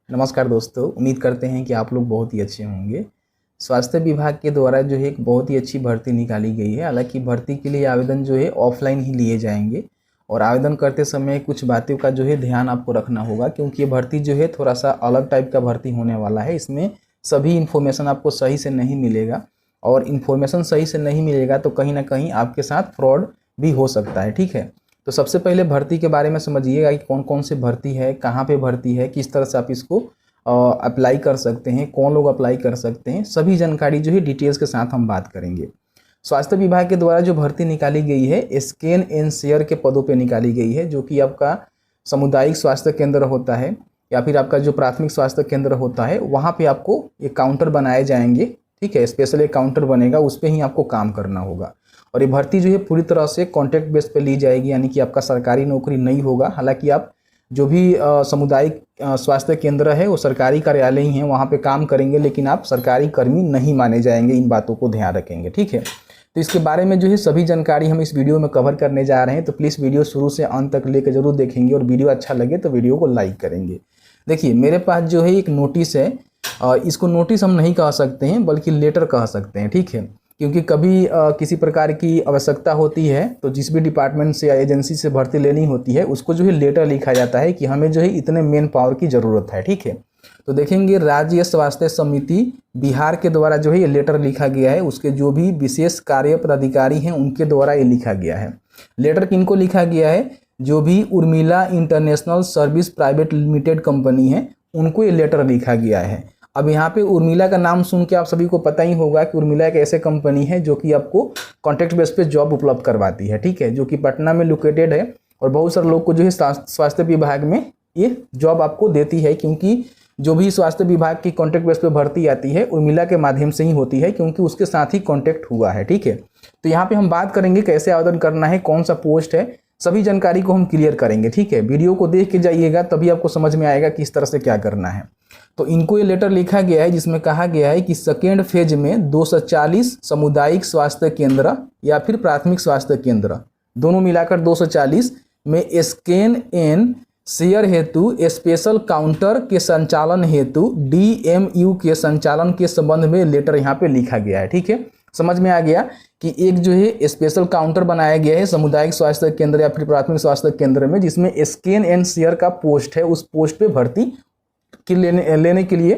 नमस्कार दोस्तों, उम्मीद करते हैं कि आप लोग बहुत ही अच्छे होंगे। स्वास्थ्य विभाग के द्वारा जो है एक बहुत ही अच्छी भर्ती निकाली गई है। हालांकि भर्ती के लिए आवेदन जो है ऑफलाइन ही लिए जाएंगे और आवेदन करते समय कुछ बातों का जो है ध्यान आपको रखना होगा, क्योंकि ये भर्ती जो है थोड़ा सा अलग टाइप का भर्ती होने वाला है। इसमें सभी इन्फॉर्मेशन आपको सही से नहीं मिलेगा और इन्फॉर्मेशन सही से नहीं मिलेगा तो कहीं ना कहीं आपके साथ फ्रॉड भी हो सकता है। ठीक है, तो सबसे पहले भर्ती के बारे में समझिएगा कि कौन कौन सी भर्ती है, कहाँ पे भर्ती है, किस तरह से आप इसको अप्लाई कर सकते हैं, कौन लोग अप्लाई कर सकते हैं, सभी जानकारी जो है डिटेल्स के साथ हम बात करेंगे। स्वास्थ्य विभाग के द्वारा जो भर्ती निकाली गई है स्कैन एंड शेयर के पदों पे निकाली गई है, जो कि आपका सामुदायिक स्वास्थ्य केंद्र होता है या फिर आपका जो प्राथमिक स्वास्थ्य केंद्र होता है वहाँ पे आपको एक काउंटर बनाए जाएंगे। ठीक है, स्पेशल एक काउंटर बनेगा, उस पर ही आपको काम करना होगा। और ये भर्ती जो है पूरी तरह से कॉन्ट्रैक्ट बेस पे ली जाएगी, यानी कि आपका सरकारी नौकरी नहीं होगा। हालांकि आप जो भी सामुदायिक स्वास्थ्य केंद्र है वो सरकारी कार्यालय ही हैं, वहाँ पे काम करेंगे, लेकिन आप सरकारी कर्मी नहीं माने जाएंगे। इन बातों को ध्यान रखेंगे। ठीक है, तो इसके बारे में जो है सभी जानकारी हम इस वीडियो में कवर करने जा रहे हैं, तो प्लीज़ वीडियो शुरू से अंत तक लेकर जरूर देखेंगे और वीडियो अच्छा लगे तो वीडियो को लाइक करेंगे। देखिए, मेरे पास जो है एक नोटिस है, इसको नोटिस हम नहीं कह सकते हैं बल्कि लेटर कह सकते हैं। ठीक है, क्योंकि कभी किसी प्रकार की आवश्यकता होती है तो जिस भी डिपार्टमेंट से या एजेंसी से भर्ती लेनी होती है उसको जो है लेटर लिखा जाता है कि हमें जो है इतने मेन पावर की ज़रूरत है। ठीक है, तो देखेंगे राज्य स्वास्थ्य समिति बिहार के द्वारा जो है ये लेटर लिखा गया है, उसके जो भी विशेष कार्य पदाधिकारी हैं उनके द्वारा ये लिखा गया है। लेटर किनको लिखा गया है? जो भी Urmila international service private limited company है उनको ये लेटर लिखा गया है। अब यहाँ पे उर्मिला का नाम सुन के आप सभी को पता ही होगा कि उर्मिला एक ऐसे कंपनी है जो कि आपको कॉन्ट्रैक्ट बेस पे जॉब उपलब्ध करवाती है। ठीक है, जो कि पटना में लोकेटेड है और बहुत सारे लोग को जो है स्वास्थ्य विभाग में ये जॉब आपको देती है, क्योंकि जो भी स्वास्थ्य विभाग की कॉन्ट्रैक्ट बेस पे भर्ती आती है उर्मिला के माध्यम से ही होती है, क्योंकि उसके साथ ही कॉन्टैक्ट हुआ है। ठीक है, तो यहाँ पे हम बात करेंगे कैसे आवेदन करना है, कौन सा पोस्ट है, सभी जानकारी को हम क्लियर करेंगे। ठीक है, वीडियो को देख के जाइएगा तभी आपको समझ में आएगा कि इस तरह से क्या करना है। तो इनको ये लेटर लिखा गया है जिसमें कहा गया है कि सेकेंड फेज में 240 सामुदायिक स्वास्थ्य केंद्र या फिर प्राथमिक स्वास्थ्य केंद्र दोनों मिलाकर 240 में स्कैन एंड शेयर हेतु स्पेशल काउंटर के संचालन हेतु DMU के संचालन के संबंध में लेटर यहाँ पे लिखा गया है। ठीक है, समझ में आ गया कि एक जो है स्पेशल काउंटर बनाया गया है सामुदायिक स्वास्थ्य केंद्र या फिर प्राथमिक स्वास्थ्य केंद्र में, जिसमें स्कैन एंड शेयर का पोस्ट है, उस पोस्ट पे भर्ती की लेने के लिए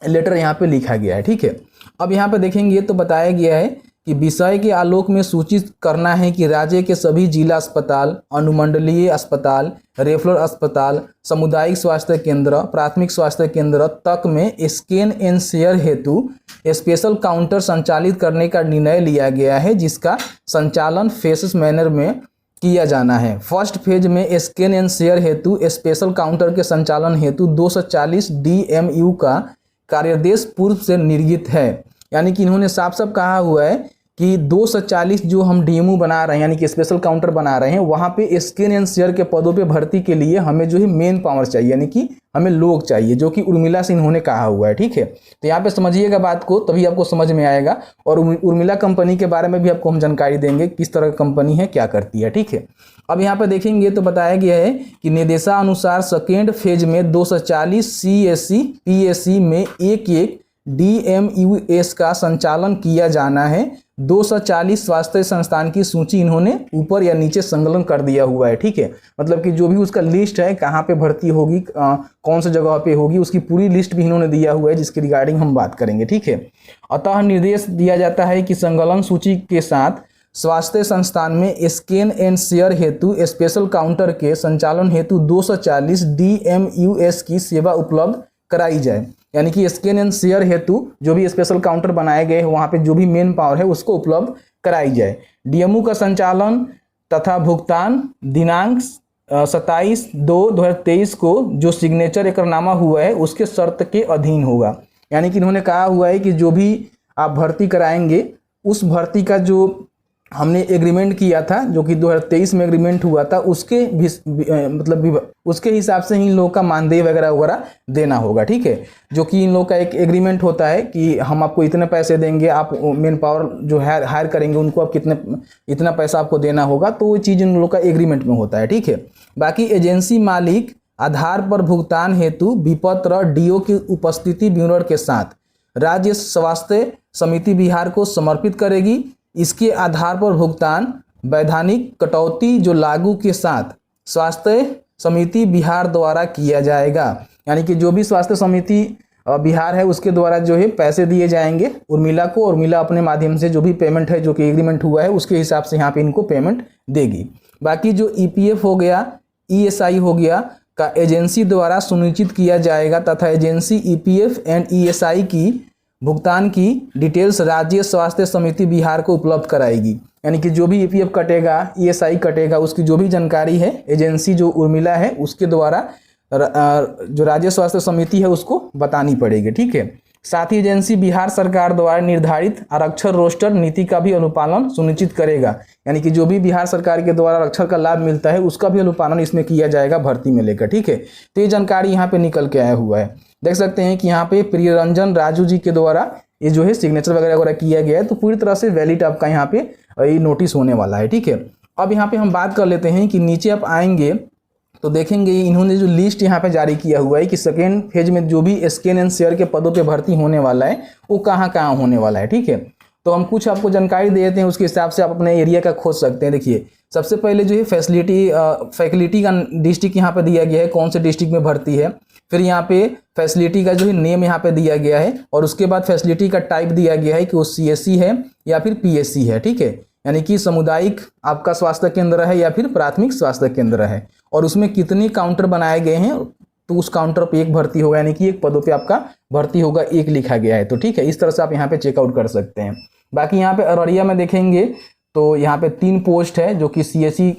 लेटर यहाँ पे लिखा गया है। ठीक है, अब यहाँ पे देखेंगे तो बताया गया है कि विषय के आलोक में सूचित करना है कि राज्य के सभी जिला अस्पताल, अनुमंडलीय अस्पताल, रेफरल अस्पताल, सामुदायिक स्वास्थ्य केंद्र, प्राथमिक स्वास्थ्य केंद्र तक में स्कैन एंड शेयर हेतु स्पेशल काउंटर संचालित करने का निर्णय लिया गया है, जिसका संचालन फेसेस मैनर में किया जाना है। फर्स्ट फेज में स्कैन एंड शेयर हेतु स्पेशल काउंटर के संचालन हेतु 240 DMU का कार्यादेश पूर्व से निर्गत है। यानी कि इन्होंने साफ साफ कहा हुआ है कि 240 जो हम DMU बना रहे हैं यानी कि स्पेशल काउंटर बना रहे हैं, वहाँ पे स्कैन एंड शेयर के पदों पे भर्ती के लिए हमें जो है मेन पावर चाहिए, यानी कि हमें लोग चाहिए, जो कि उर्मिला से इन्होंने कहा हुआ है। ठीक है, तो यहाँ पे समझिएगा बात को, तभी आपको समझ में आएगा। और उर्मिला कंपनी के बारे में भी आपको हम जानकारी देंगे, किस तरह की कंपनी है, क्या करती है। ठीक है, अब यहाँ पे देखेंगे तो बताया गया है कि निर्देशानुसार सेकेंड फेज में 240 CSC PSC में एक DMUS का संचालन किया जाना है। 240 स्वास्थ्य संस्थान की सूची इन्होंने ऊपर या नीचे संकलन कर दिया हुआ है। ठीक है, मतलब कि जो भी उसका लिस्ट है, कहाँ पे भर्ती होगी, कौन सी जगह पे होगी, उसकी पूरी लिस्ट भी इन्होंने दिया हुआ है, जिसकी रिगार्डिंग हम बात करेंगे। ठीक है, अतः निर्देश दिया जाता है कि संकलन सूची के साथ स्वास्थ्य संस्थान में स्कैन एंड शेयर हेतु स्पेशल काउंटर के संचालन हेतु 240 DMUS की सेवा उपलब्ध कराई जाए। यानी कि स्कैन एंड शेयर हेतु जो भी स्पेशल काउंटर बनाए गए हैं वहाँ पे जो भी मेन पावर है उसको उपलब्ध कराई जाए। DMU का संचालन तथा भुगतान दिनांक 27/2/2023 को जो सिग्नेचर एकरनामा हुआ है उसके शर्त के अधीन होगा। यानी कि इन्होंने कहा हुआ है कि जो भी आप भर्ती कराएंगे उस भर्ती का जो हमने एग्रीमेंट किया था, जो कि 2023 में एग्रीमेंट हुआ था, उसके मतलब उसके हिसाब से ही इन लोगों का मानदेय वगैरह वगैरह देना होगा। ठीक है, जो कि इन लोगों का एक एग्रीमेंट होता है कि हम आपको इतने पैसे देंगे, आप मेन पावर जो हायर करेंगे उनको आप इतना पैसा आपको देना होगा, तो वो चीज़ इन लोगों का एग्रीमेंट में होता है। ठीक है, बाकी एजेंसी मालिक आधार पर भुगतान हेतु विपत्र डीओ की उपस्थिति विवरण के साथ राज्य स्वास्थ्य समिति बिहार को समर्पित करेगी। इसके आधार पर भुगतान वैधानिक कटौती जो लागू के साथ स्वास्थ्य समिति बिहार द्वारा किया जाएगा। यानी कि जो भी स्वास्थ्य समिति बिहार है उसके द्वारा जो है पैसे दिए जाएंगे उर्मिला को। उर्मिला अपने माध्यम से जो भी पेमेंट है जो कि एग्रीमेंट हुआ है उसके हिसाब से यहाँ पे इनको पेमेंट देगी। बाकी जो ईपीएफ हो गया, ईएसआई हो गया का एजेंसी द्वारा सुनिश्चित किया जाएगा तथा एजेंसी ईपीएफ एंड ईएसआई की भुगतान की डिटेल्स राज्य स्वास्थ्य समिति बिहार को उपलब्ध कराएगी। यानी कि जो भी ईपीएफ कटेगा, ईएसआई कटेगा, उसकी जो भी जानकारी है एजेंसी जो उर्मिला है उसके द्वारा जो राज्य स्वास्थ्य समिति है उसको बतानी पड़ेगी। ठीक है। साथ ही एजेंसी बिहार सरकार द्वारा निर्धारित आरक्षण रोस्टर नीति का भी अनुपालन सुनिश्चित करेगा। यानी कि जो भी बिहार सरकार के द्वारा आरक्षण का लाभ मिलता है उसका भी अनुपालन इसमें किया जाएगा भर्ती में लेकर। ठीक है। तो ये जानकारी यहाँ पे निकल के आया हुआ है। देख सकते हैं कि यहाँ पे प्रियरंजन राजू जी के द्वारा ये जो है सिग्नेचर वगैरह किया गया है। तो पूरी तरह से वैलिड आपका यहाँ पे ये नोटिस होने वाला है। ठीक है। अब यहाँ पे हम बात कर लेते हैं कि नीचे आप आएंगे तो देखेंगे इन्होंने जो लिस्ट यहाँ पे जारी किया हुआ है कि सेकेंड फेज में जो भी स्कैन एंड शेयर के पदों पे भर्ती होने वाला है वो कहाँ कहाँ होने वाला है। ठीक है। तो हम कुछ आपको जानकारी दे देते हैं, उसके हिसाब से आप अपने एरिया का खोज सकते हैं। देखिए सबसे पहले जो है फैसिलिटी का डिस्ट्रिक्ट यहाँ पे दिया गया है, कौन से डिस्ट्रिक्ट में भर्ती है। फिर यहाँ पे फैसिलिटी का जो है नेम यहाँ पे दिया गया है और उसके बाद फैसिलिटी का टाइप दिया गया है कि वो सीएससी है या फिर पीएससी है। ठीक है। यानी कि सामुदायिक आपका स्वास्थ्य केंद्र है या फिर प्राथमिक स्वास्थ्य केंद्र है और उसमें कितने काउंटर बनाए गए हैं तो उस काउंटर पे एक भर्ती होगा। यानी कि एक पदों पे आपका भर्ती होगा, एक लिखा गया है। तो ठीक है, इस तरह से आप यहाँ पे चेकआउट कर सकते हैं। बाकी यहाँ पे अररिया में देखेंगे तो यहाँ पे 3 पोस्ट है जो कि सीएससी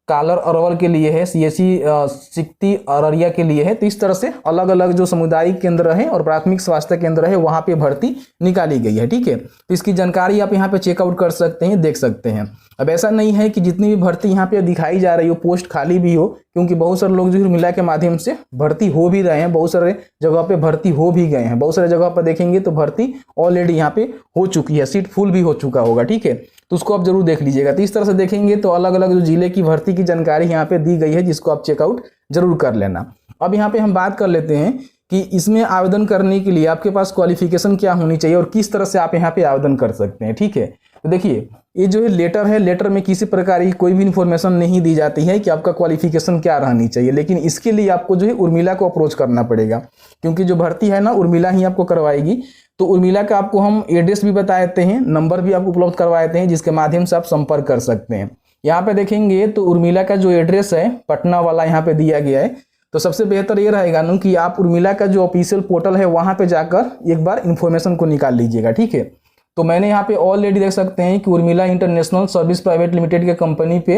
कालर अरवल के लिए है, सीएससी सिकटी अररिया के लिए है। तो इस तरह से अलग अलग जो सामुदायिक केंद्र है और प्राथमिक स्वास्थ्य केंद्र है वहाँ पे भर्ती निकाली गई है। ठीक है। तो इसकी जानकारी आप यहाँ पे चेकआउट कर सकते हैं, देख सकते हैं। अब ऐसा नहीं है कि जितनी भी भर्ती यहाँ पे दिखाई जा रही हो पोस्ट खाली भी हो, क्योंकि बहुत सारे लोग जो है उर्मिला के माध्यम से भर्ती हो भी रहे हैं, बहुत सारे जगह पे भर्ती हो भी गए हैं। बहुत सारे जगह पर देखेंगे तो भर्ती ऑलरेडी यहाँ पे हो चुकी है, सीट फुल भी हो चुका होगा। ठीक है। तो उसको आप जरूर देख लीजिएगा। तो इस तरह से देखेंगे तो अलग अलग जो जिले की भर्ती की जानकारी यहाँ पे दी गई है जिसको आप चेकआउट जरूर कर लेना। अब यहाँ पे हम बात कर लेते हैं कि इसमें आवेदन करने के लिए आपके पास क्वालिफिकेशन क्या होनी चाहिए और किस तरह से आप यहाँ पे आवेदन कर सकते हैं। ठीक है। तो देखिए ये जो है लेटर है, लेटर में किसी प्रकार की कोई भी इन्फॉर्मेशन नहीं दी जाती है कि आपका क्वालिफिकेशन क्या रहनी चाहिए, लेकिन इसके लिए आपको जो है उर्मिला को अप्रोच करना पड़ेगा, क्योंकि जो भर्ती है ना उर्मिला ही आपको करवाएगी। तो उर्मिला का आपको हम एड्रेस भी बता देते हैं, नंबर भी आपको उपलब्ध करवा देते हैं जिसके माध्यम से आप संपर्क कर सकते हैं। यहाँ पे देखेंगे तो उर्मिला का जो एड्रेस है पटना वाला यहाँ पे दिया गया है। तो सबसे बेहतर ये रहेगा ना कि आप उर्मिला का जो ऑफिशियल पोर्टल है वहाँ पे जाकर एक बार इन्फॉर्मेशन को निकाल लीजिएगा। ठीक है। तो मैंने यहाँ पे ऑलरेडी देख सकते हैं कि Urmila international service private limited के कंपनी पे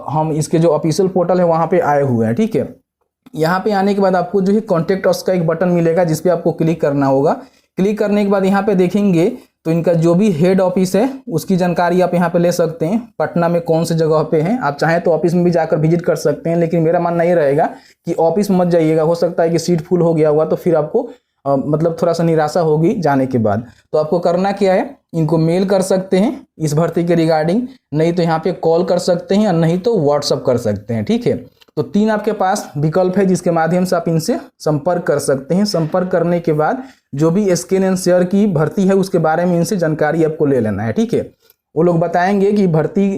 हम इसके जो ऑफिशियल पोर्टल है वहाँ पे आए हुए हैं। ठीक है। यहाँ पे आने के बाद आपको जो है कॉन्टेक्ट अस का एक बटन मिलेगा जिसपे आपको क्लिक करना होगा। क्लिक करने के बाद यहाँ पे देखेंगे तो इनका जो भी हेड ऑफिस है उसकी जानकारी आप यहाँ पे ले सकते हैं। पटना में कौन से जगह पे है, आप चाहें तो ऑफिस में भी जाकर विजिट कर सकते हैं, लेकिन मेरा मानना ये रहेगा कि ऑफिस मत जाइएगा। हो सकता है कि सीट फुल हो गया हुआ तो फिर आपको मतलब थोड़ा सा निराशा होगी जाने के बाद। तो आपको करना क्या है, इनको मेल कर सकते हैं इस भर्ती के रिगार्डिंग, नहीं तो यहाँ पे कॉल कर सकते हैं और नहीं तो व्हाट्सअप कर सकते हैं। ठीक है। तो 3 आपके पास विकल्प है जिसके माध्यम से आप इनसे संपर्क कर सकते हैं। संपर्क करने के बाद जो भी स्कैन एंड शेयर की भर्ती है उसके बारे में इनसे जानकारी आपको ले लेना है। ठीक है। वो लोग बताएंगे कि भर्ती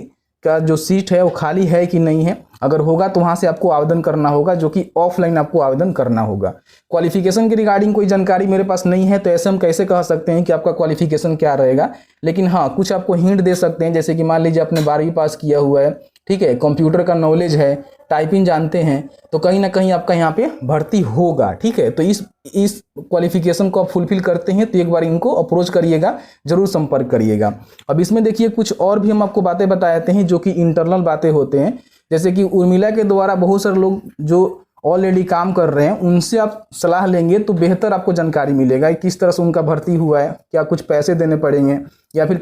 का जो सीट है वो खाली है कि नहीं है। अगर होगा तो वहाँ से आपको आवेदन करना होगा, जो कि ऑफलाइन आपको आवेदन करना होगा। क्वालिफिकेशन के रिगार्डिंग कोई जानकारी मेरे पास नहीं है, तो ऐसे हम कैसे कह सकते हैं कि आपका क्वालिफिकेशन क्या रहेगा। लेकिन हाँ, कुछ आपको हिंट दे सकते हैं, जैसे कि मान लीजिए आपने 12वीं पास किया हुआ है, ठीक है, कंप्यूटर का नॉलेज है, टाइपिंग जानते हैं, तो कहीं ना कहीं आपका यहाँ पे भर्ती होगा। ठीक है। तो इस क्वालिफिकेशन को आप फुलफिल करते हैं तो एक बार इनको अप्रोच करिएगा, जरूर संपर्क करिएगा। अब इसमें देखिए कुछ और भी हम आपको बातें बता देते हैं जो कि इंटरनल बातें होते हैं। जैसे कि उर्मिला के द्वारा बहुत सारे लोग जो ऑलरेडी काम कर रहे हैं उनसे आप सलाह लेंगे तो बेहतर आपको जानकारी मिलेगा किस तरह से उनका भर्ती हुआ है, क्या कुछ पैसे देने पड़ेंगे या फिर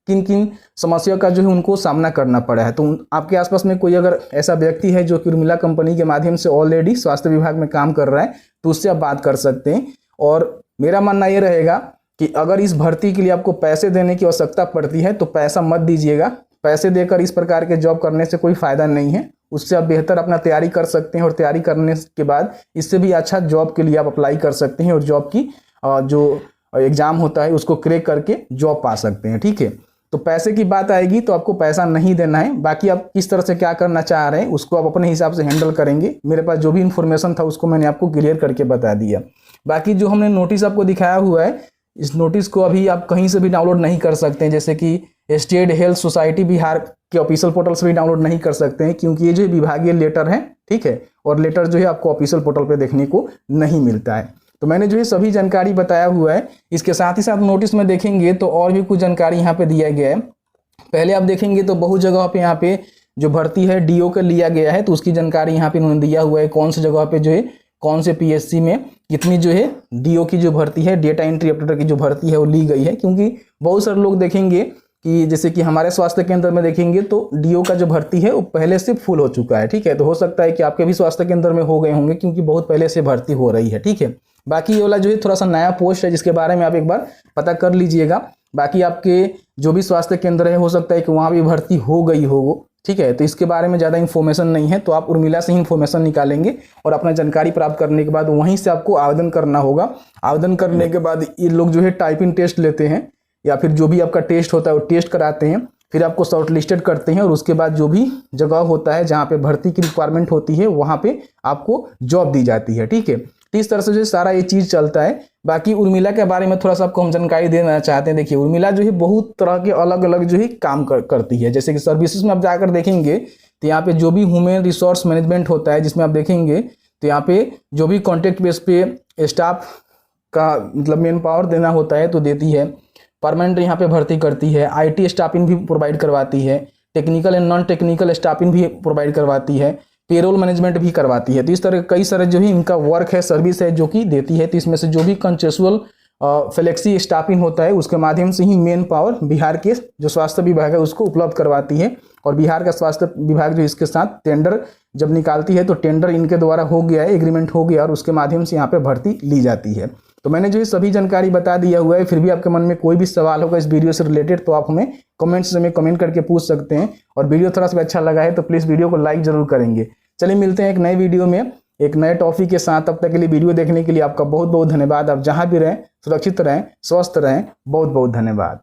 किन किन समस्या का जो है उनको सामना करना पड़ा है। तो आपके आसपास में कोई अगर ऐसा व्यक्ति है जो कि उर्मिला कंपनी के माध्यम से ऑलरेडी स्वास्थ्य विभाग में काम कर रहा है तो उससे आप बात कर सकते हैं। और मेरा मानना ये रहेगा कि अगर इस भर्ती के लिए आपको पैसे देने की आवश्यकता पड़ती है तो पैसा मत दीजिएगा। पैसे देकर इस प्रकार के जॉब करने से कोई फायदा नहीं है। उससे आप बेहतर अपना तैयारी कर सकते हैं और तैयारी करने के बाद इससे भी अच्छा जॉब के लिए आप अप्लाई कर सकते हैं और जॉब की जो एग्ज़ाम होता है उसको क्रैक करके जॉब पा सकते हैं। ठीक है, तो पैसे की बात आएगी तो आपको पैसा नहीं देना है, बाकी आप किस तरह से क्या करना चाह रहे हैं उसको आप अपने हिसाब से हैंडल करेंगे। मेरे पास जो भी इन्फॉर्मेशन था उसको मैंने आपको क्लियर करके बता दिया। बाकी जो हमने नोटिस आपको दिखाया हुआ है, इस नोटिस को अभी आप कहीं से भी डाउनलोड नहीं कर सकते हैं, जैसे कि स्टेट हेल्थ सोसाइटी बिहार के ऑफिशियल पोर्टल से भी डाउनलोड नहीं कर सकते हैं, क्योंकि ये जो विभागीय लेटर है, ठीक है, और लेटर जो है आपको ऑफिशियल पोर्टल पे देखने को नहीं मिलता है। तो मैंने जो है सभी जानकारी बताया हुआ है। इसके साथ ही साथ नोटिस में देखेंगे तो और भी कुछ जानकारी यहाँ पे दिया गया है। पहले आप देखेंगे तो बहुत जगह पे यहाँ पे जो भर्ती है डीओ का लिया गया है, तो उसकी जानकारी यहाँ पे उन्होंने दिया हुआ है, कौन सी जगह पे जो है कौन से पीएससी में कितनी जो है डीओ की जो भर्ती है, डेटा एंट्री ऑपरेटर की जो भर्ती है वो ली गई है। क्योंकि बहुत सारे लोग देखेंगे कि जैसे कि हमारे स्वास्थ्य केंद्र में देखेंगे तो डीओ का जो भर्ती है वो पहले से फुल हो चुका है। ठीक है, तो हो सकता है कि आपके भी स्वास्थ्य केंद्र में हो गए होंगे, क्योंकि बहुत पहले से भर्ती हो रही है। ठीक है, बाकी ये वाला जो है थोड़ा सा नया पोस्ट है, जिसके बारे में आप एक बार पता कर लीजिएगा। बाकी आपके जो भी स्वास्थ्य केंद्र है हो सकता है कि वहाँ भी भर्ती हो गई हो वो। ठीक है, तो इसके बारे में ज़्यादा इन्फॉर्मेशन नहीं है, तो आप उर्मिला से ही इन्फॉर्मेशन निकालेंगे और अपना जानकारी प्राप्त करने के बाद वहीं से आपको आवेदन करना होगा। आवेदन करने के बाद ये लोग जो है टाइपिंग टेस्ट लेते हैं, या फिर जो भी आपका टेस्ट होता है वो टेस्ट कराते हैं, फिर आपको शॉर्ट लिस्टेड करते हैं और उसके बाद जो भी जगह होता है जहाँ पे भर्ती की रिक्वायरमेंट होती है वहाँ पे आपको जॉब दी जाती है। ठीक है, तो इस तरह से जो सारा ये चीज़ चलता है। बाकी उर्मिला के बारे में थोड़ा सा आपको हम जानकारी देना चाहते हैं। देखिए, उर्मिला जो है बहुत तरह के अलग अलग जो है काम करती है। जैसे कि सर्विसेज में आप जाकर देखेंगे तो यहाँ पे जो भी ह्यूमन रिसोर्स मैनेजमेंट होता है, जिसमें आप देखेंगे तो यहाँ पे जो भी कॉन्ट्रैक्ट बेस पे स्टाफ का मतलब मैन पावर देना होता है तो देती है। परमानेंट यहाँ पे भर्ती करती है, IT स्टाफिंग भी प्रोवाइड करवाती है, technical and non technical staffing भी प्रोवाइड करवाती है, पेरोल मैनेजमेंट भी करवाती है। तो इस तरह कई सारे जो है इनका वर्क है, सर्विस है जो कि देती है। तो इसमें से जो भी कंसेशुअल फ्लेक्सी स्टाफिंग होता है उसके माध्यम से ही मेन पावर बिहार के जो स्वास्थ्य विभाग है उसको उपलब्ध करवाती है। और बिहार का स्वास्थ्य विभाग जो इसके साथ टेंडर जब निकालती है तो टेंडर इनके द्वारा हो गया है, एग्रीमेंट हो गया और उसके माध्यम से यहाँ पे भर्ती ली जाती है। तो मैंने जो ये सभी जानकारी बता दिया हुआ है। फिर भी आपके मन में कोई भी सवाल होगा इस वीडियो से रिलेटेड तो आप हमें कमेंट्स में कमेंट करके पूछ सकते हैं। और वीडियो थोड़ा सा अच्छा लगा है तो प्लीज़ वीडियो को लाइक जरूर करेंगे। चलिए मिलते हैं एक नए वीडियो में एक नए टॉपिक के साथ। तब तक के लिए वीडियो देखने के लिए आपका बहुत बहुत धन्यवाद। आप जहाँ भी रहें सुरक्षित रहें, स्वस्थ रहें। बहुत बहुत धन्यवाद।